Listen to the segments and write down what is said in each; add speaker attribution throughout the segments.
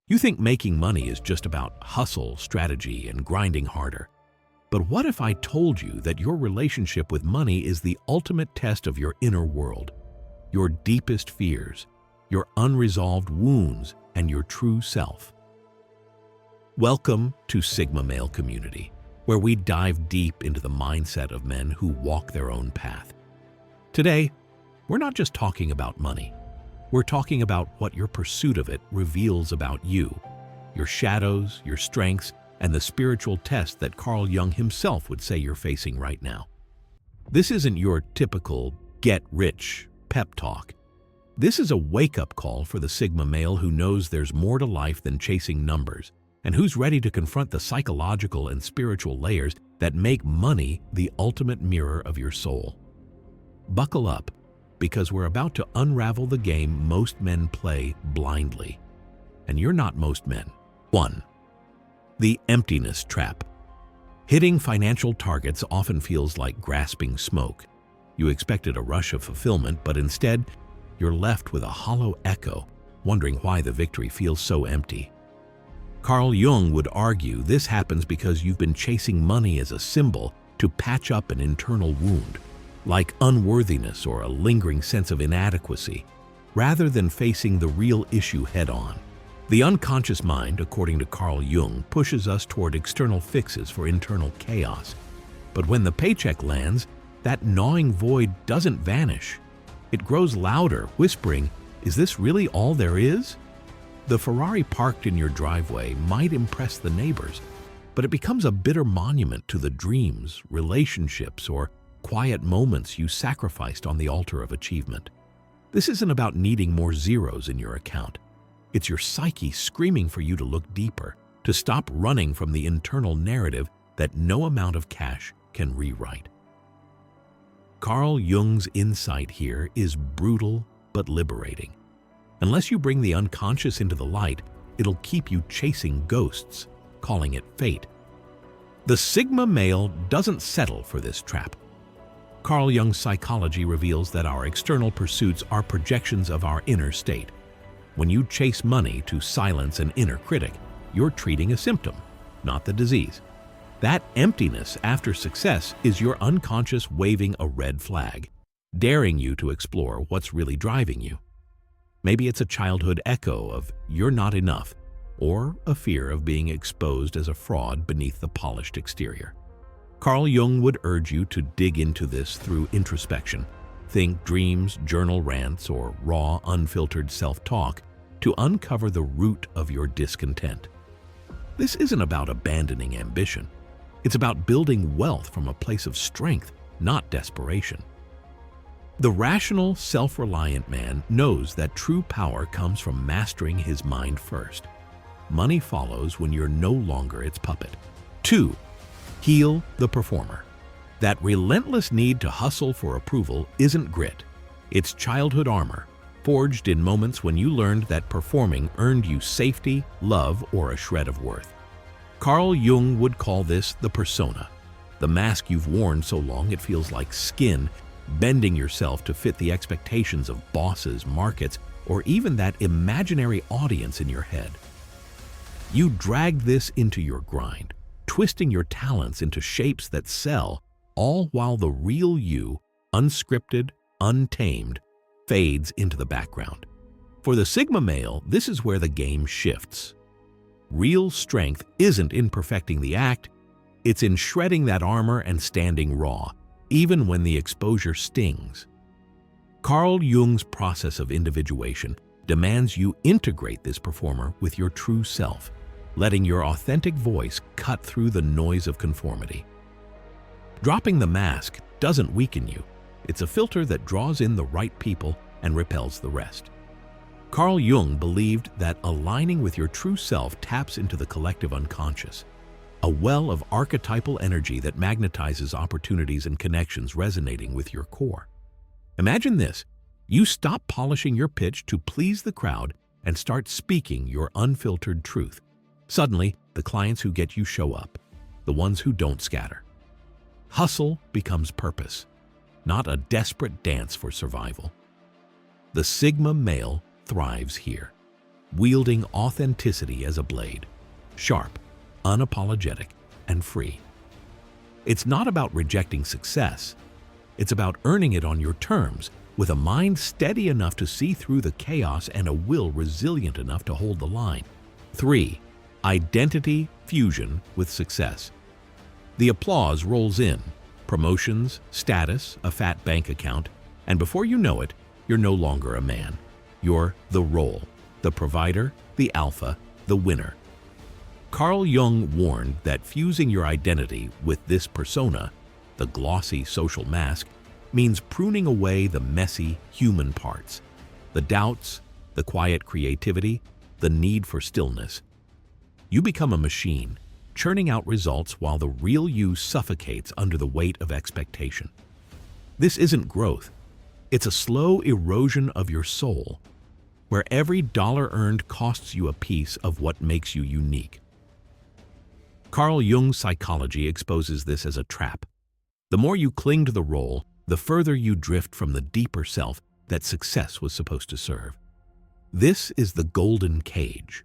Speaker 1: You think making money is just about hustle, strategy, and grinding harder. But what if I told you that your relationship with money is the ultimate test of your inner world, your deepest fears, your unresolved wounds, and your true self? Welcome to Sigma Male Community, where we dive deep into the mindset of men who walk their own path. Today, we're not just talking about money. We're talking about what your pursuit of it reveals about you, your shadows, your strengths, and the spiritual test that Carl Jung himself would say you're facing right now. This isn't your typical get-rich pep talk. This is a wake-up call for the Sigma male who knows there's more to life than chasing numbers, and who's ready to confront the psychological and spiritual layers that make money the ultimate mirror of your soul. Buckle up, because we're about to unravel the game most men play blindly. And you're not most men. 1. The Emptiness Trap. Hitting financial targets often feels like grasping smoke. You expected a rush of fulfillment, but instead, you're left with a hollow echo, wondering why the victory feels so empty. Carl Jung would argue this happens because you've been chasing money as a symbol to patch up an internal wound, like unworthiness or a lingering sense of inadequacy, rather than facing the real issue head-on. The unconscious mind, according to Carl Jung, pushes us toward external fixes for internal chaos. But when the paycheck lands, that gnawing void doesn't vanish. It grows louder, whispering, "Is this really all there is?" The Ferrari parked in your driveway might impress the neighbors, but it becomes a bitter monument to the dreams, relationships, or quiet moments you sacrificed on the altar of achievement. This isn't about needing more zeros in your account. It's your psyche screaming for you to look deeper, to stop running from the internal narrative that no amount of cash can rewrite. Carl Jung's insight here is brutal but liberating. Unless you bring the unconscious into the light, it'll keep you chasing ghosts, calling it fate. The Sigma male doesn't settle for this trap. Carl Jung's psychology reveals that our external pursuits are projections of our inner state. When you chase money to silence an inner critic, you're treating a symptom, not the disease. That emptiness after success is your unconscious waving a red flag, daring you to explore what's really driving you. Maybe it's a childhood echo of "you're not enough," or a fear of being exposed as a fraud beneath the polished exterior. Carl Jung would urge you to dig into this through introspection. Think dreams, journal rants, or raw, unfiltered self-talk to uncover the root of your discontent. This isn't about abandoning ambition. It's about building wealth from a place of strength, not desperation. The rational, self-reliant man knows that true power comes from mastering his mind first. Money follows when you're no longer its puppet. 2. Heal the performer. That relentless need to hustle for approval isn't grit. It's childhood armor, forged in moments when you learned that performing earned you safety, love, or a shred of worth. Carl Jung would call this the persona, the mask you've worn so long it feels like skin, bending yourself to fit the expectations of bosses, markets, or even that imaginary audience in your head. You dragged this into your grind, twisting your talents into shapes that sell, all while the real you, unscripted, untamed, fades into the background. For the Sigma male, this is where the game shifts. Real strength isn't in perfecting the act, it's in shredding that armor and standing raw, even when the exposure stings. Carl Jung's process of individuation demands you integrate this performer with your true self, letting your authentic voice cut through the noise of conformity. Dropping the mask doesn't weaken you. It's a filter that draws in the right people and repels the rest. Carl Jung believed that aligning with your true self taps into the collective unconscious, a well of archetypal energy that magnetizes opportunities and connections resonating with your core. Imagine this: you stop polishing your pitch to please the crowd and start speaking your unfiltered truth. Suddenly, the clients who get you show up, the ones who don't scatter. Hustle becomes purpose, not a desperate dance for survival. The Sigma male thrives here. wielding authenticity as a blade, sharp, unapologetic, and free. It's not about rejecting success. It's about earning it on your terms, with a mind steady enough to see through the chaos and a will resilient enough to hold the line. 3. Identity fusion with success. The applause rolls in, promotions, status, a fat bank account, and before you know it, you're no longer a man. You're the role, the provider, the alpha, the winner. Carl Jung warned that fusing your identity with this persona, the glossy social mask, means pruning away the messy human parts, the doubts, the quiet creativity, the need for stillness. You become a machine, churning out results while the real you suffocates under the weight of expectation. This isn't growth. It's a slow erosion of your soul, where every dollar earned costs you a piece of what makes you unique. Carl Jung's psychology exposes this as a trap. The more you cling to the role, the further you drift from the deeper self that success was supposed to serve. This is the golden cage,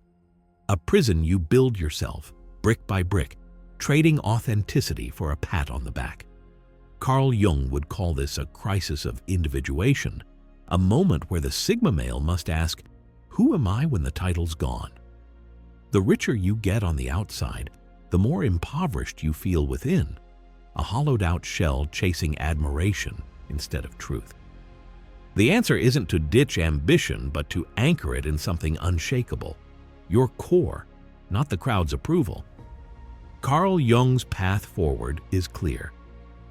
Speaker 1: a prison you build yourself, brick by brick, trading authenticity for a pat on the back. Carl Jung would call this a crisis of individuation, a moment where the Sigma male must ask, who am I when the title's gone? The richer you get on the outside, the more impoverished you feel within, a hollowed-out shell chasing admiration instead of truth. The answer isn't to ditch ambition, but to anchor it in something unshakable, your core, not the crowd's approval. Carl Jung's path forward is clear.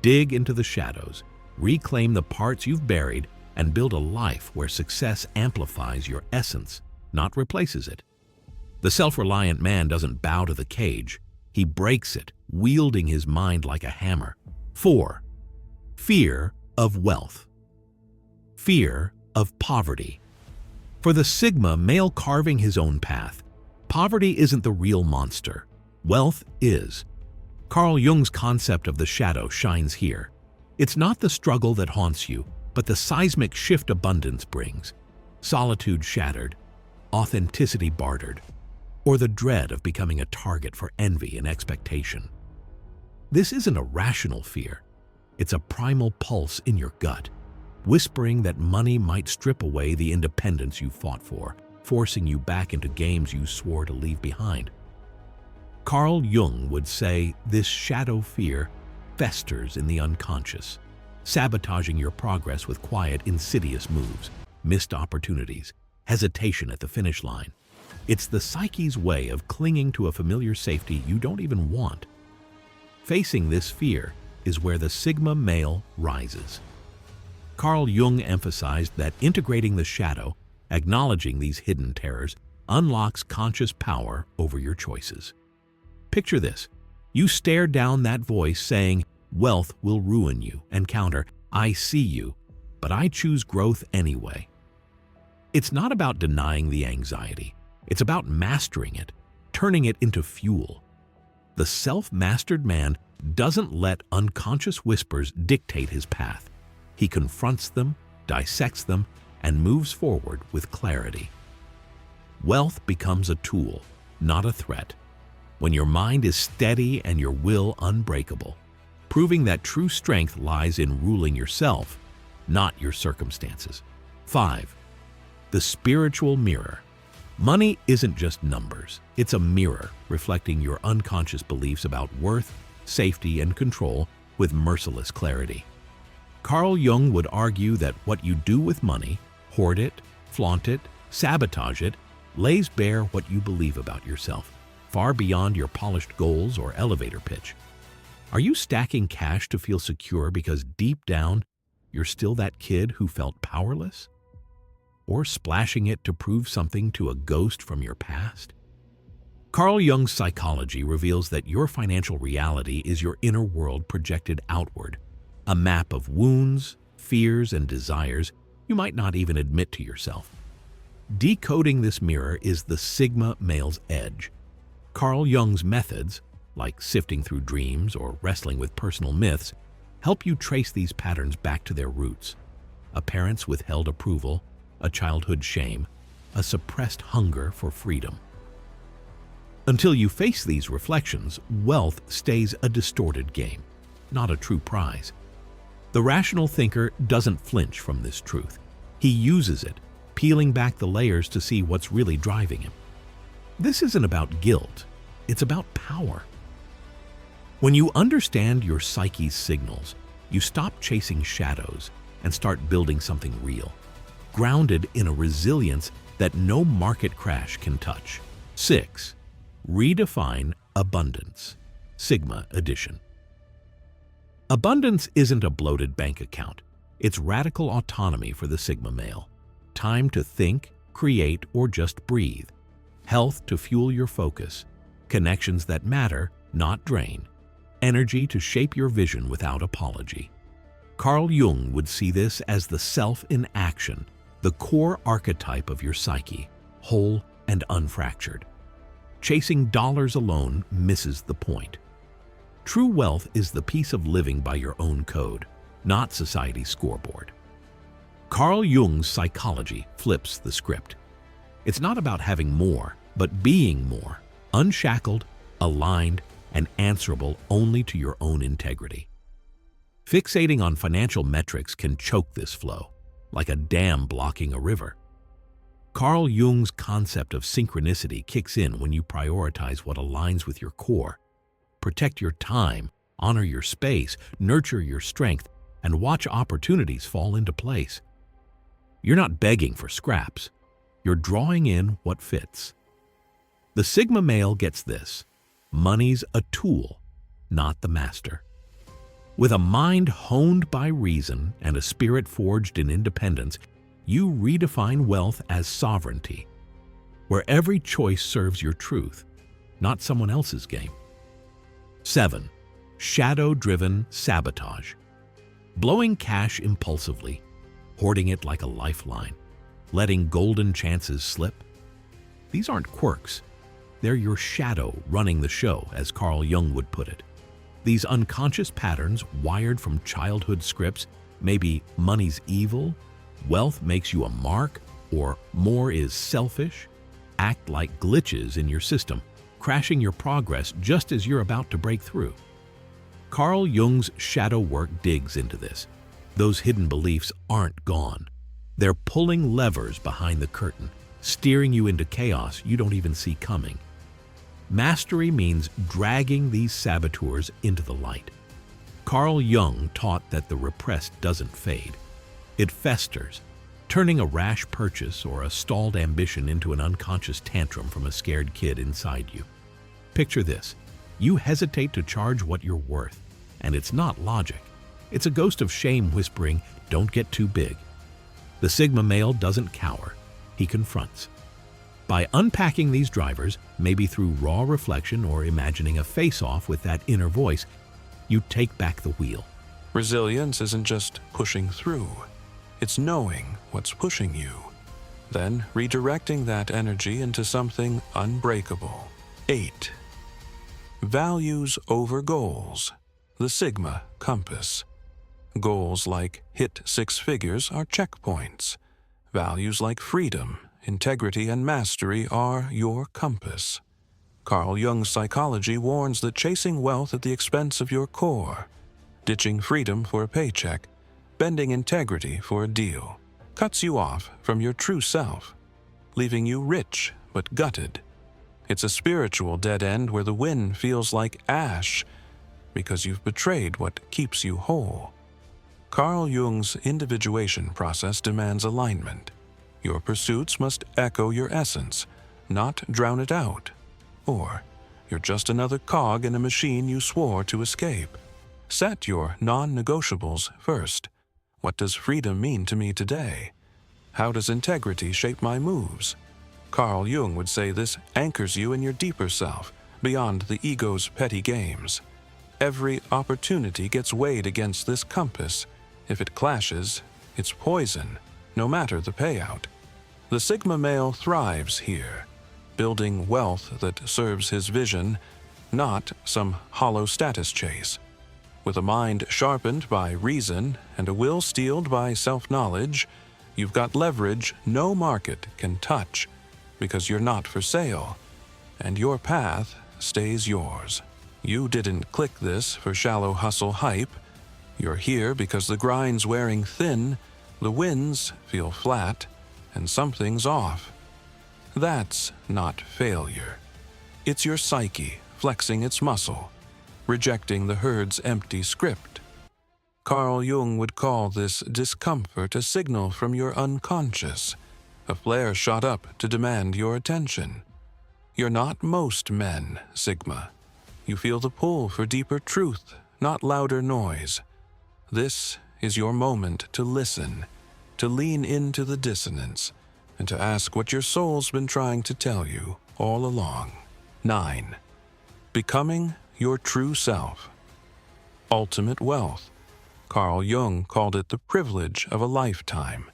Speaker 1: Dig into the shadows, reclaim the parts you've buried, and build a life where success amplifies your essence, not replaces it. The self-reliant man doesn't bow to the cage. He breaks it, wielding his mind like a hammer. 4. Fear of wealth. Fear of poverty. For the Sigma male carving his own path, poverty isn't the real monster. Wealth is. Carl Jung's concept of the shadow shines here. It's not the struggle that haunts you, but the seismic shift abundance brings. Solitude shattered, authenticity bartered, or the dread of becoming a target for envy and expectation. This isn't a rational fear. It's a primal pulse in your gut, whispering that money might strip away the independence you fought for, forcing you back into games you swore to leave behind. Carl Jung would say this shadow fear festers in the unconscious, sabotaging your progress with quiet, insidious moves, missed opportunities, hesitation at the finish line. It's the psyche's way of clinging to a familiar safety you don't even want. Facing this fear is where the Sigma male rises. Carl Jung emphasized that integrating the shadow, acknowledging these hidden terrors, unlocks conscious power over your choices. Picture this. You stare down that voice saying, wealth will ruin you, and counter, I see you, but I choose growth anyway. It's not about denying the anxiety. It's about mastering it, turning it into fuel. The self-mastered man doesn't let unconscious whispers dictate his path. He confronts them, dissects them, and moves forward with clarity. Wealth becomes a tool, not a threat, when your mind is steady and your will unbreakable, proving that true strength lies in ruling yourself, not your circumstances. 5. The spiritual mirror. Money isn't just numbers. It's a mirror reflecting your unconscious beliefs about worth, safety, and control with merciless clarity. Carl Jung would argue that what you do with money, hoard it, flaunt it, sabotage it, lays bare what you believe about yourself, far beyond your polished goals or elevator pitch. Are you stacking cash to feel secure because deep down you're still that kid who felt powerless? Or splashing it to prove something to a ghost from your past? Carl Jung's psychology reveals that your financial reality is your inner world projected outward, a map of wounds, fears, and desires you might not even admit to yourself. Decoding this mirror is the Sigma male's edge. Carl Jung's methods, like sifting through dreams or wrestling with personal myths, help you trace these patterns back to their roots. A parent's withheld approval, a childhood shame, a suppressed hunger for freedom. Until you face these reflections, wealth stays a distorted game, not a true prize. The rational thinker doesn't flinch from this truth. He uses it, peeling back the layers to see what's really driving him. This isn't about guilt, it's about power. When you understand your psyche's signals, you stop chasing shadows and start building something real, grounded in a resilience that no market crash can touch. 6. Redefine abundance. Sigma edition. Abundance isn't a bloated bank account. It's radical autonomy for the Sigma male. Time to think, create, or just breathe. Health to fuel your focus. Connections that matter, not drain. Energy to shape your vision without apology. Carl Jung would see this as the self in action, the core archetype of your psyche, whole and unfractured. Chasing dollars alone misses the point. True wealth is the peace of living by your own code, not society's scoreboard. Carl Jung's psychology flips the script. It's not about having more, but being more, unshackled, aligned, and answerable only to your own integrity. Fixating on financial metrics can choke this flow, like a dam blocking a river. Carl Jung's concept of synchronicity kicks in when you prioritize what aligns with your core. Protect your time, honor your space, nurture your strength, and watch opportunities fall into place. You're not begging for scraps. You're drawing in what fits. The Sigma male gets this. Money's a tool, not the master. With a mind honed by reason and a spirit forged in independence, you redefine wealth as sovereignty, where every choice serves your truth, not someone else's game. 7. Shadow-driven sabotage. Blowing cash impulsively, hoarding it like a lifeline, letting golden chances slip. These aren't quirks. They're your shadow running the show, as Carl Jung would put it. These unconscious patterns, wired from childhood scripts, maybe money's evil, wealth makes you a mark, or more is selfish, act like glitches in your system, crashing your progress just as you're about to break through. Carl Jung's shadow work digs into this. Those hidden beliefs aren't gone. They're pulling levers behind the curtain, steering you into chaos you don't even see coming. Mastery means dragging these saboteurs into the light. Carl Jung taught that the repressed doesn't fade. It festers, turning a rash purchase or a stalled ambition into an unconscious tantrum from a scared kid inside you. Picture this. You hesitate to charge what you're worth, and it's not logic. It's a ghost of shame whispering, "Don't get too big." The Sigma male doesn't cower. He confronts. By unpacking these drivers, maybe through raw reflection or imagining a face-off with that inner voice, you take back the wheel.
Speaker 2: Resilience isn't just pushing through. It's knowing what's pushing you, then redirecting that energy into something unbreakable. 8. Values over goals. The Sigma compass. Goals like hit 6 figures are checkpoints. Values like freedom, integrity, and mastery are your compass. Carl Jung's psychology warns that chasing wealth at the expense of your core, ditching freedom for a paycheck, bending integrity for a deal, cuts you off from your true self, leaving you rich but gutted. It's a spiritual dead end where the win feels like ash because you've betrayed what keeps you whole. Carl Jung's individuation process demands alignment. Your pursuits must echo your essence, not drown it out. Or you're just another cog in a machine you swore to escape. Set your non-negotiables first. What does freedom mean to me today? How does integrity shape my moves? Carl Jung would say this anchors you in your deeper self, beyond the ego's petty games. Every opportunity gets weighed against this compass. If it clashes, it's poison, no matter the payout. The Sigma male thrives here, building wealth that serves his vision, not some hollow status chase. With a mind sharpened by reason and a will steeled by self-knowledge, You've got leverage no market can touch because you're not for sale, and your path stays yours. You didn't click this for shallow hustle hype. You're here because the grind's wearing thin, the winds feel flat, and something's off. That's not failure. It's your psyche flexing its muscle, rejecting the herd's empty script. Carl Jung would call this discomfort a signal from your unconscious, a flare shot up to demand your attention. You're not most men, Sigma. You feel the pull for deeper truth, not louder noise. This is your moment to listen, to lean into the dissonance, and to ask what your soul's been trying to tell you all along. 9. Becoming your true self. Ultimate wealth. Carl Jung called it the privilege of a lifetime.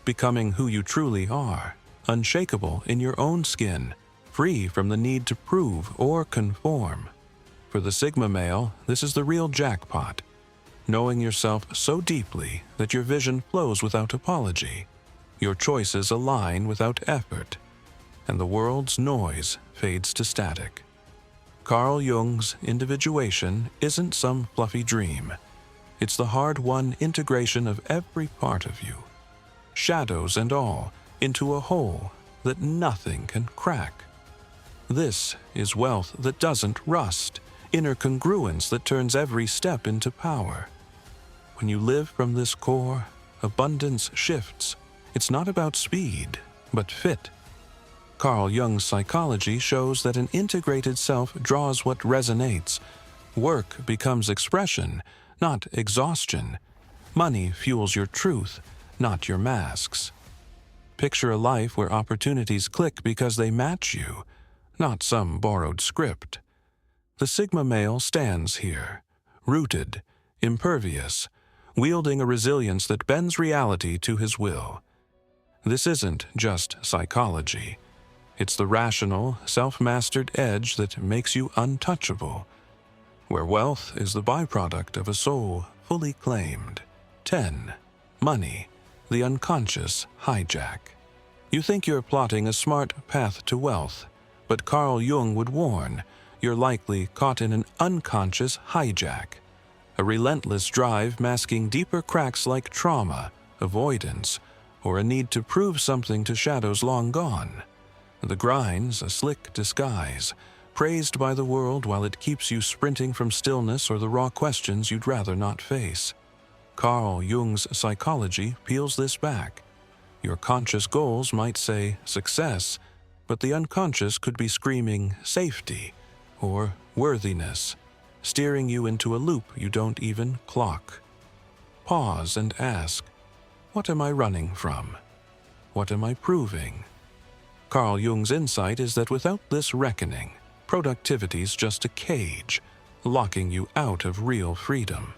Speaker 2: Becoming who you truly are, unshakable in your own skin, free from the need to prove or conform. For the Sigma male, this is the real jackpot. Knowing yourself so deeply that your vision flows without apology, your choices align without effort, and the world's noise fades to static. Carl Jung's individuation isn't some fluffy dream. It's the hard-won integration of every part of you, shadows and all, into a whole that nothing can crack. This is wealth that doesn't rust, inner congruence that turns every step into power. When you live from this core, abundance shifts. It's not about speed, but fit. Carl Jung's psychology shows that an integrated self draws what resonates. Work becomes expression, not exhaustion. Money fuels your truth, not your masks. Picture a life where opportunities click because they match you, not some borrowed script. The Sigma male stands here, rooted, impervious, wielding a resilience that bends reality to his will. This isn't just psychology. It's the rational, self-mastered edge that makes you untouchable, where wealth is the byproduct of a soul fully claimed. 10. Money, the unconscious hijack. You think you're plotting a smart path to wealth, but Carl Jung would warn, you're likely caught in an unconscious hijack, a relentless drive masking deeper cracks like trauma, avoidance, or a need to prove something to shadows long gone. The grind's a slick disguise, praised by the world while it keeps you sprinting from stillness or the raw questions you'd rather not face. Carl Jung's psychology peels this back. Your conscious goals might say success, but the unconscious could be screaming safety or worthiness, steering you into a loop you don't even clock. Pause and ask, what am I running from? What am I proving? Carl Jung's insight is that without this reckoning, productivity's just a cage, locking you out of real freedom.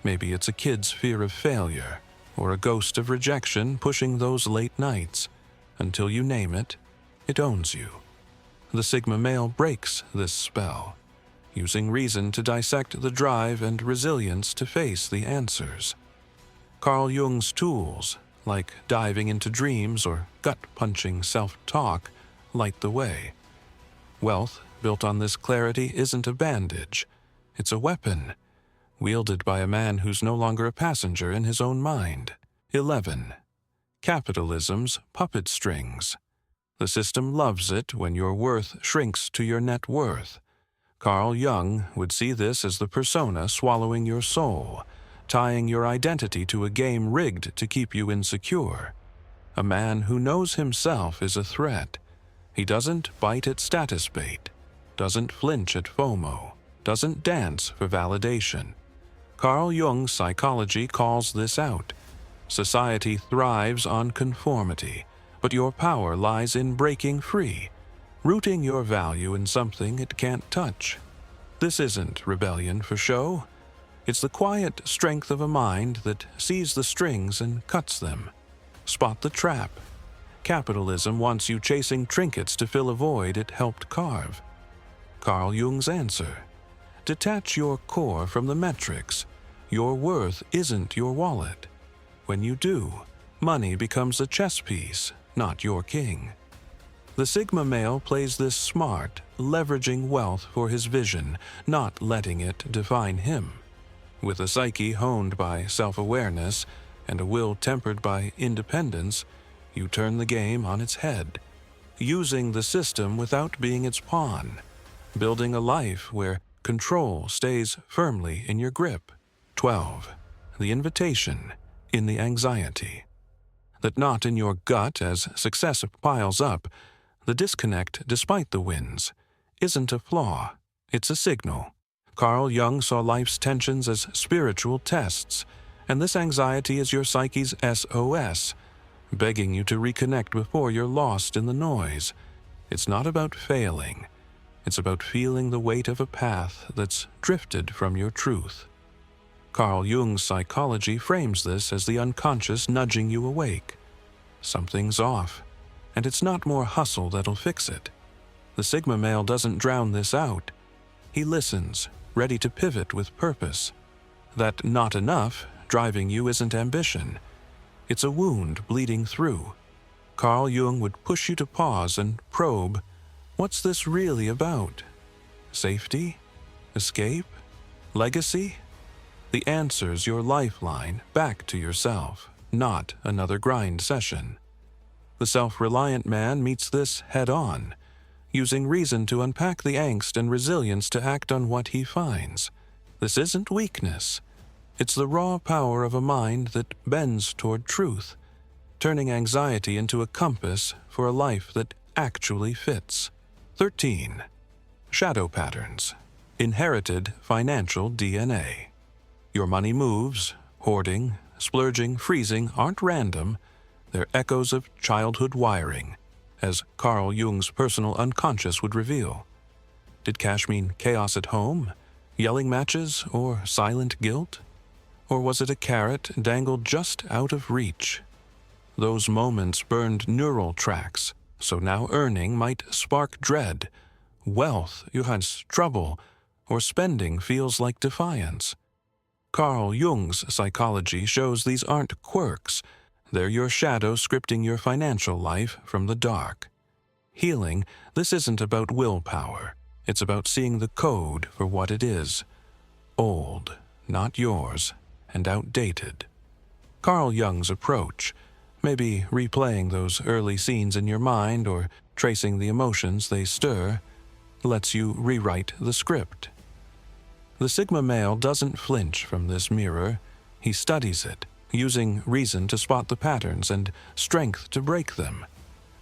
Speaker 2: Maybe it's a kid's fear of failure, or a ghost of rejection pushing those late nights. Until you name it, it owns you. The Sigma male breaks this spell, using reason to dissect the drive and resilience to face the answers. Carl Jung's tools, like diving into dreams or gut-punching self-talk, light the way. Wealth built on this clarity isn't a bandage. It's a weapon, wielded by a man who's no longer a passenger in his own mind. 11. Capitalism's puppet strings. The system loves it when your worth shrinks to your net worth. Carl Jung would see this as the persona swallowing your soul, tying your identity to a game rigged to keep you insecure. A man who knows himself is a threat. He doesn't bite at status bait, doesn't flinch at FOMO, doesn't dance for validation. Carl Jung's psychology calls this out. Society thrives on conformity, but your power lies in breaking free, rooting your value in something it can't touch. This isn't rebellion for show. It's the quiet strength of a mind that sees the strings and cuts them. Spot the trap. Capitalism wants you chasing trinkets to fill a void it helped carve. Carl Jung's answer: detach your core from the metrics. Your worth isn't your wallet. When you do, money becomes a chess piece, not your king. The Sigma male plays this smart, leveraging wealth for his vision, not letting it define him. With a psyche honed by self-awareness and a will tempered by independence, you turn the game on its head, using the system without being its pawn, building a life where control stays firmly in your grip. 12. The invitation in the anxiety. That knot in your gut as success piles up, the disconnect despite the wins, isn't a flaw, it's a signal. Carl Jung saw life's tensions as spiritual tests, and this anxiety is your psyche's SOS, begging you to reconnect before you're lost in the noise. It's not about failing. It's about feeling the weight of a path that's drifted from your truth. Carl Jung's psychology frames this as the unconscious nudging you awake. Something's off, and it's not more hustle that'll fix it. The Sigma male doesn't drown this out. He listens, ready to pivot with purpose. That not enough driving you isn't ambition. It's a wound bleeding through. Carl Jung would push you to pause and probe, what's this really about? Safety? Escape? Legacy? The answer's your lifeline back to yourself, not another grind session. The self-reliant man meets this head-on, using reason to unpack the angst and resilience to act on what he finds. This isn't weakness. It's the raw power of a mind that bends toward truth, turning anxiety into a compass for a life that actually fits. 13. Shadow patterns. Inherited financial DNA. Your money moves, hoarding, splurging, freezing aren't random. They're echoes of childhood wiring, as Carl Jung's personal unconscious would reveal. Did cash mean chaos at home, yelling matches, or silent guilt? Or was it a carrot dangled just out of reach? Those moments burned neural tracks, so now earning might spark dread. Wealth, you had trouble, or spending feels like defiance. Carl Jung's psychology shows these aren't quirks. They're your shadow scripting your financial life from the dark. Healing, this isn't about willpower. It's about seeing the code for what it is. Old, not yours, and outdated. Carl Jung's approach, maybe replaying those early scenes in your mind or tracing the emotions they stir, lets you rewrite the script. The Sigma male doesn't flinch from this mirror. He studies it, using reason to spot the patterns and strength to break them.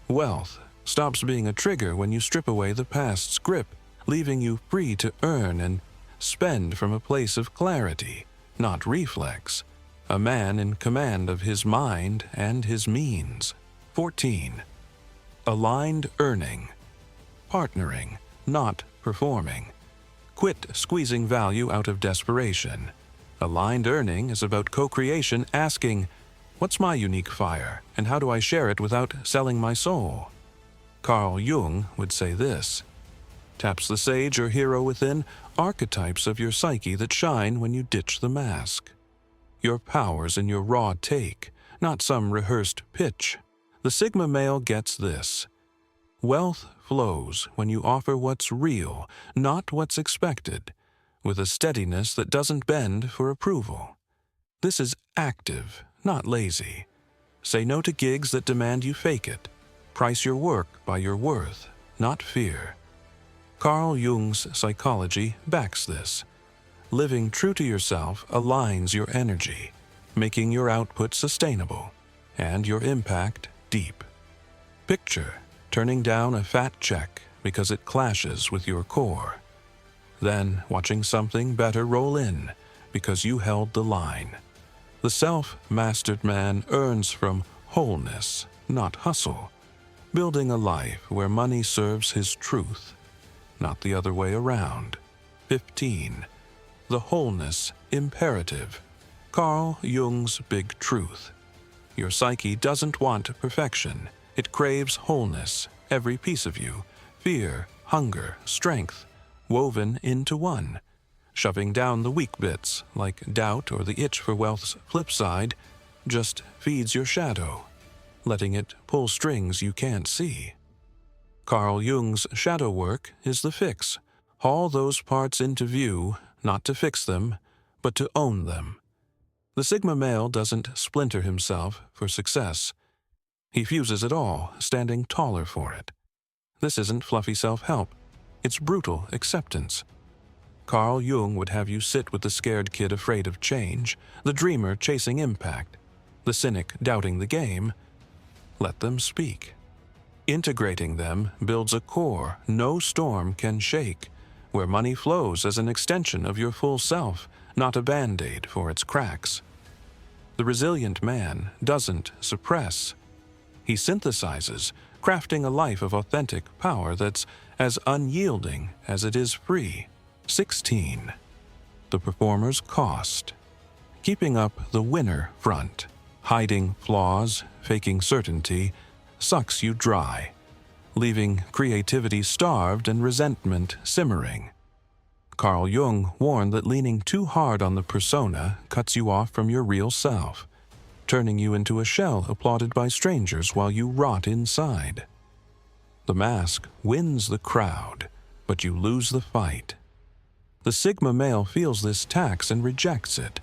Speaker 2: Wealth stops being a trigger when you strip away the past's grip, leaving you free to earn and spend from a place of clarity, not reflex. A man in command of his mind and his means. 14. Aligned earning. Partnering, not performing. Quit squeezing value out of desperation. Aligned earning is about co-creation, asking, what's my unique fire, and how do I share it without selling my soul? Carl Jung would say this: taps the sage or hero within, archetypes of your psyche that shine when you ditch the mask. Your power's in your raw take, not some rehearsed pitch. The Sigma male gets this. Wealth flows when you offer what's real, not what's expected, with a steadiness that doesn't bend for approval. This is active, not lazy. Say no to gigs that demand you fake it. Price your work by your worth, not fear. Carl Jung's psychology backs this. Living true to yourself aligns your energy, making your output sustainable and your impact deep. Picture turning down a fat check because it clashes with your core. Then watching something better roll in because you held the line. The self-mastered man earns from wholeness, not hustle, building a life where money serves his truth, not the other way around. 15. The Wholeness Imperative. Carl Jung's big truth. Your psyche doesn't want perfection. It craves wholeness, every piece of you, fear, hunger, strength, woven into one. Shoving down the weak bits, like doubt or the itch for wealth's flip side, just feeds your shadow, letting it pull strings you can't see. Carl Jung's shadow work is the fix. Haul those parts into view, not to fix them, but to own them. The Sigma male doesn't splinter himself for success. He fuses it all, standing taller for it. This isn't fluffy self-help. It's brutal acceptance. Carl Jung would have you sit with the scared kid afraid of change, the dreamer chasing impact, the cynic doubting the game. Let them speak. Integrating them builds a core no storm can shake, where money flows as an extension of your full self, not a band-aid for its cracks. The resilient man doesn't suppress. He synthesizes, crafting a life of authentic power that's as unyielding as it is free. 16. The performer's cost. Keeping up the winner front, hiding flaws, faking certainty, sucks you dry, leaving creativity starved and resentment simmering. Carl Jung warned that leaning too hard on the persona cuts you off from your real self, turning you into a shell applauded by strangers while you rot inside. The mask wins the crowd, but you lose the fight. The Sigma male feels this tax and rejects it.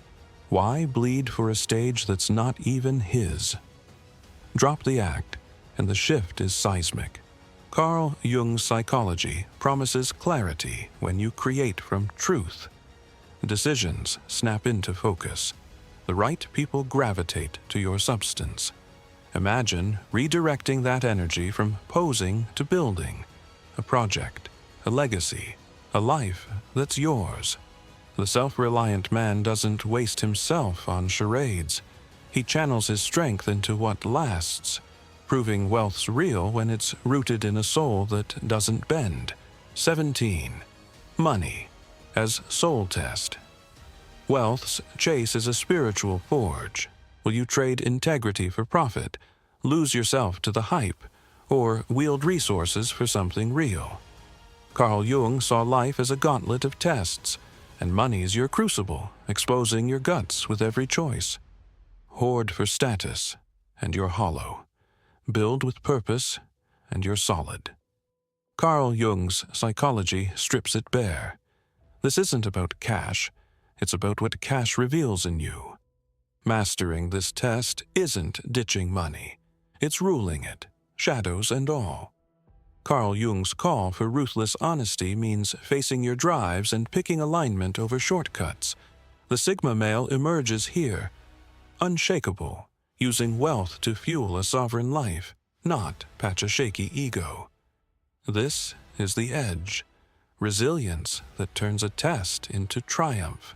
Speaker 2: Why bleed for a stage that's not even his? Drop the act, and the shift is seismic. Carl Jung's psychology promises clarity when you create from truth. Decisions snap into focus. The right people gravitate to your substance. Imagine redirecting that energy from posing to building. A project, a legacy, a life that's yours. The self-reliant man doesn't waste himself on charades. He channels his strength into what lasts, proving wealth's real when it's rooted in a soul that doesn't bend. 17. Money as soul test. Wealth's chase is a spiritual forge. Will you trade integrity for profit, lose yourself to the hype, or wield resources for something real? Carl Jung saw life as a gauntlet of tests, and money's your crucible, exposing your guts with every choice. Hoard for status, and you're hollow. Build with purpose, and you're solid. Carl Jung's psychology strips it bare. This isn't about cash, it's about what cash reveals in you. Mastering this test isn't ditching money, it's ruling it, shadows and all. Carl Jung's call for ruthless honesty means facing your drives and picking alignment over shortcuts. The Sigma male emerges here, unshakable, using wealth to fuel a sovereign life, not patch a shaky ego. This is the edge, resilience that turns a test into triumph,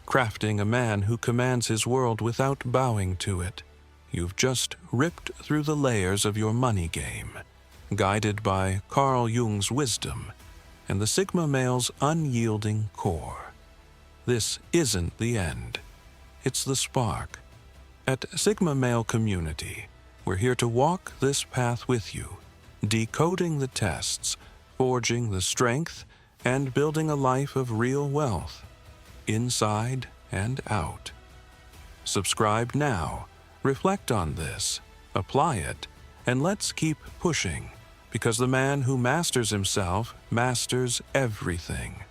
Speaker 2: crafting a man who commands his world without bowing to it. You've just ripped through the layers of your money game, guided by Carl Jung's wisdom and the Sigma male's unyielding core. This isn't the end. It's the spark. At Sigma Male Community, we're here to walk this path with you, decoding the tests, forging the strength, and building a life of real wealth, inside and out. Subscribe now, reflect on this, apply it, and let's keep pushing, because the man who masters himself masters everything.